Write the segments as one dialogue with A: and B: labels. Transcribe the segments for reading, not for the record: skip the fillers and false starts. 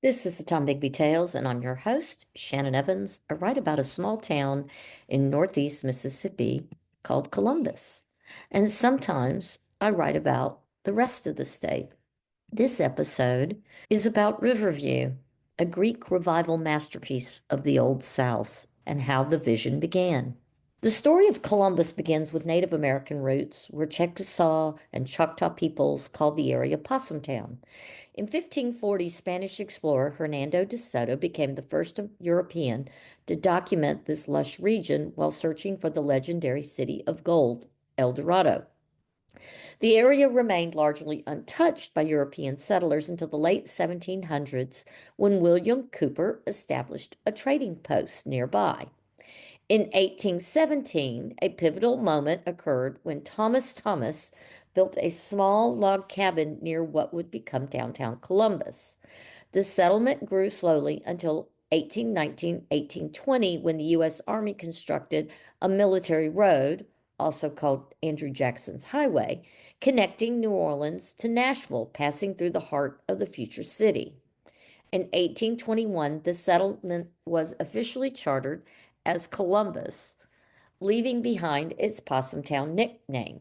A: This is the Tombigbee Tales, and I'm your host, Shannon Evans. I write about a small town in northeast Mississippi called Columbus. And sometimes I write about the rest of the state. This episode is about Riverview, a Greek revival masterpiece of the Old South, and how the vision began. The story of Columbus begins with Native American roots, where Chickasaw and Choctaw peoples called the area Possum Town. In 1540, Spanish explorer Hernando de Soto became the first European to document this lush region while searching for the legendary city of gold, El Dorado. The area remained largely untouched by European settlers until the late 1700s when William Cooper established a trading post nearby. In 1817, a pivotal moment occurred when Thomas built a small log cabin near what would become downtown Columbus. The settlement grew slowly until 1819, 1820, when the U.S. Army constructed a military road, also called Andrew Jackson's Highway, connecting New Orleans to Nashville, passing through the heart of the future city. In 1821, the settlement was officially chartered as Columbus, leaving behind its Possum Town nickname.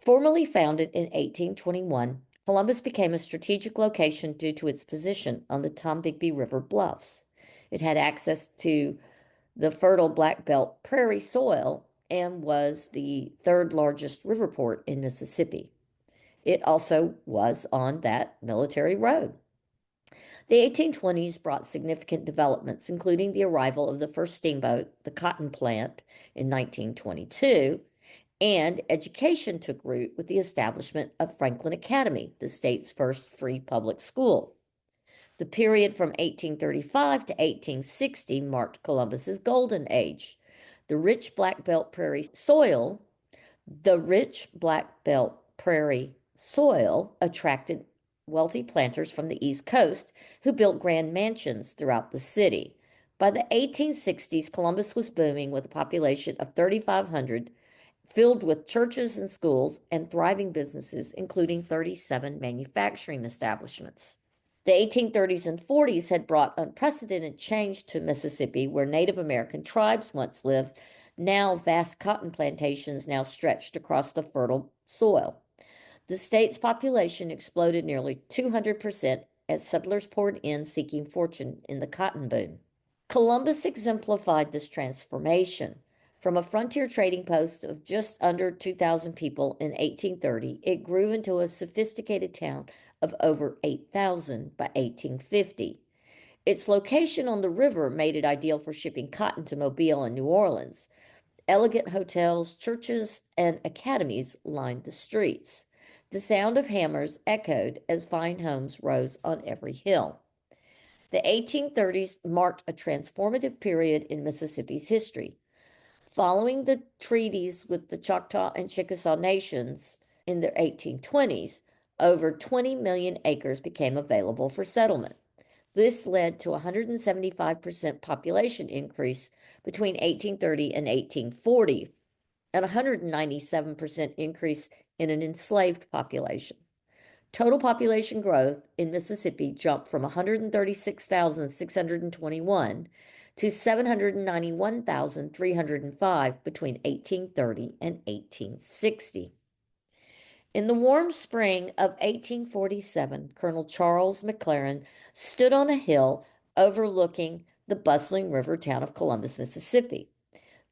A: Formally founded in 1821, Columbus became a strategic location due to its position on the Tombigbee River bluffs. It had access to the fertile Black Belt prairie soil and was the third largest river port in Mississippi. It also was on that military road. The 1820s brought significant developments, including the arrival of the first steamboat, the cotton plant, in 1922, and education took root with the establishment of Franklin Academy, the state's first free public school. The period from 1835 to 1860 marked Columbus's golden age. The rich Black Belt prairie soil, the rich Black Belt prairie soil attracted wealthy planters from the East Coast who built grand mansions throughout the city. By the 1860s, Columbus was booming with a population of 3,500, filled with churches and schools and thriving businesses, including 37 manufacturing establishments. The 1830s and 40s had brought unprecedented change to Mississippi, where Native American tribes once lived. Now, vast cotton plantations now stretched across the fertile soil. The state's population exploded nearly 200% as settlers poured in seeking fortune in the cotton boom. Columbus exemplified this transformation. From a frontier trading post of just under 2,000 people in 1830, it grew into a sophisticated town of over 8,000 by 1850. Its location on the river made it ideal for shipping cotton to Mobile and New Orleans. Elegant hotels, churches, and academies lined the streets. The sound of hammers echoed as fine homes rose on every hill. The 1830s marked a transformative period in Mississippi's history. Following the treaties with the Choctaw and Chickasaw nations in the 1820s, over 20 million acres became available for settlement. This led to a 175% population increase between 1830 and 1840, and a 197% increase in an enslaved population. Total population growth in Mississippi jumped from 136,621 to 791,305 between 1830 and 1860. In the warm spring of 1847, Colonel Charles McLaran stood on a hill overlooking the bustling river town of Columbus, Mississippi.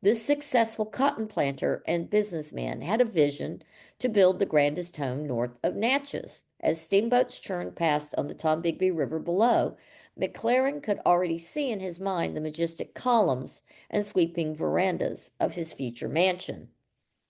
A: This successful cotton planter and businessman had a vision to build the grandest home north of Natchez. As steamboats churned past on the Tombigbee River below, McLaran could already see in his mind the majestic columns and sweeping verandas of his future mansion.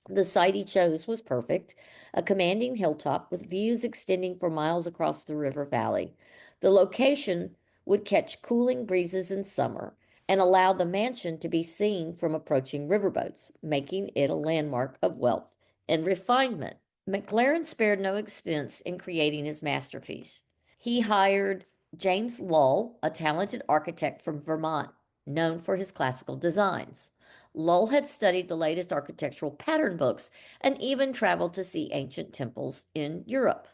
A: The site he chose was perfect, a commanding hilltop with views extending for miles across the river valley. The location would catch cooling breezes in summer and allow the mansion to be seen from approaching riverboats, making it a landmark of wealth and refinement. McLaran spared no expense in creating his masterpiece. He hired James Lull, a talented architect from Vermont, known for his classical designs. Lull had studied the latest architectural pattern books and even traveled to see ancient temples in Europe.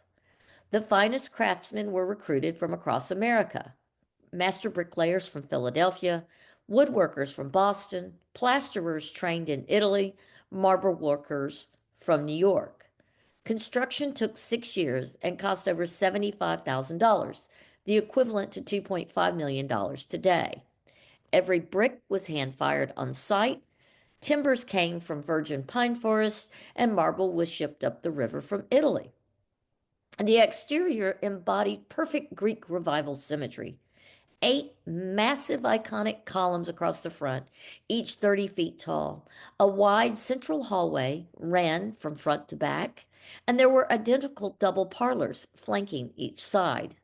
A: The finest craftsmen were recruited from across America. master bricklayers from Philadelphia, woodworkers from Boston, plasterers trained in Italy, marble workers from New York. Construction took 6 years and cost over $75,000, the equivalent to $2.5 million today. Every brick was hand fired on site. Timbers came from virgin pine forests, and marble was shipped up the river from Italy. The exterior embodied perfect Greek revival symmetry. 8 massive iconic columns across the front, each 30 feet tall. A wide central hallway ran from front to back, and there were identical double parlors flanking each side.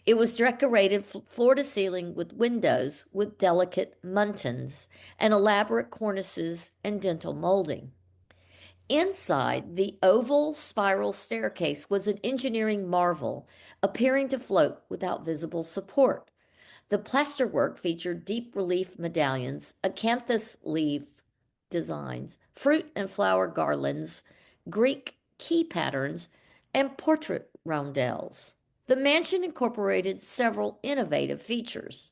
A: It was decorated floor to ceiling with windows with delicate muntins and elaborate cornices and dental molding. Inside, the oval spiral staircase was an engineering marvel, appearing to float without visible support. The plasterwork featured deep relief medallions, acanthus leaf designs, fruit and flower garlands, Greek key patterns, and portrait roundels. The mansion incorporated several innovative features,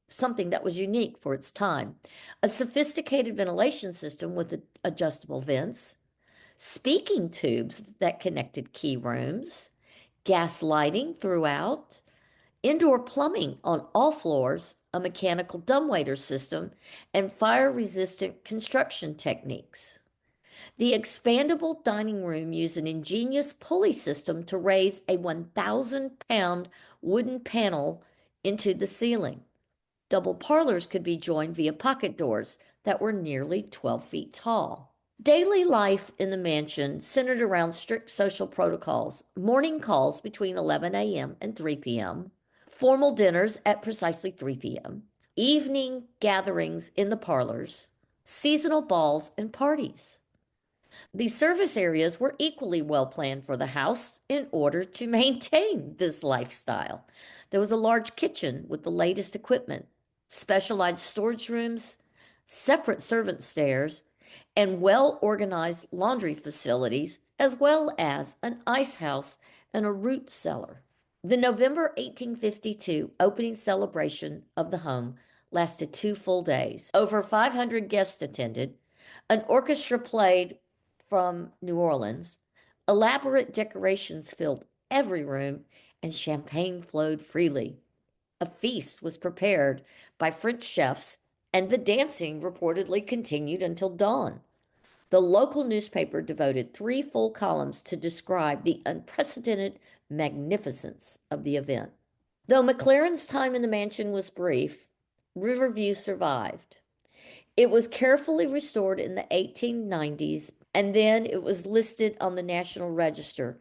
A: something that was unique for its time: a sophisticated ventilation system with adjustable vents, speaking tubes that connected key rooms, gas lighting throughout, indoor plumbing on all floors, a mechanical dumbwaiter system, and fire-resistant construction techniques. The expandable dining room used an ingenious pulley system to raise a 1,000-pound wooden panel into the ceiling. Double parlors could be joined via pocket doors that were nearly 12 feet tall. Daily life in the mansion centered around strict social protocols: morning calls between 11 a.m. and 3 p.m., formal dinners at precisely 3 p.m., evening gatherings in the parlors, seasonal balls and parties. The service areas were equally well planned for the house in order to maintain this lifestyle. There was a large kitchen with the latest equipment, specialized storage rooms, separate servant stairs, and well-organized laundry facilities, as well as an ice house and a root cellar. The November 1852 opening celebration of the home lasted 2 full days. Over 500 guests attended. An orchestra played from New Orleans. Elaborate decorations filled every room, and champagne flowed freely. A feast was prepared by French chefs, and the dancing reportedly continued until dawn. The local newspaper devoted 3 full columns to describe the unprecedented magnificence of the event. Though McLaran's time in the mansion was brief, Riverview survived. It was carefully restored in the 1890s, and then it was listed on the National Register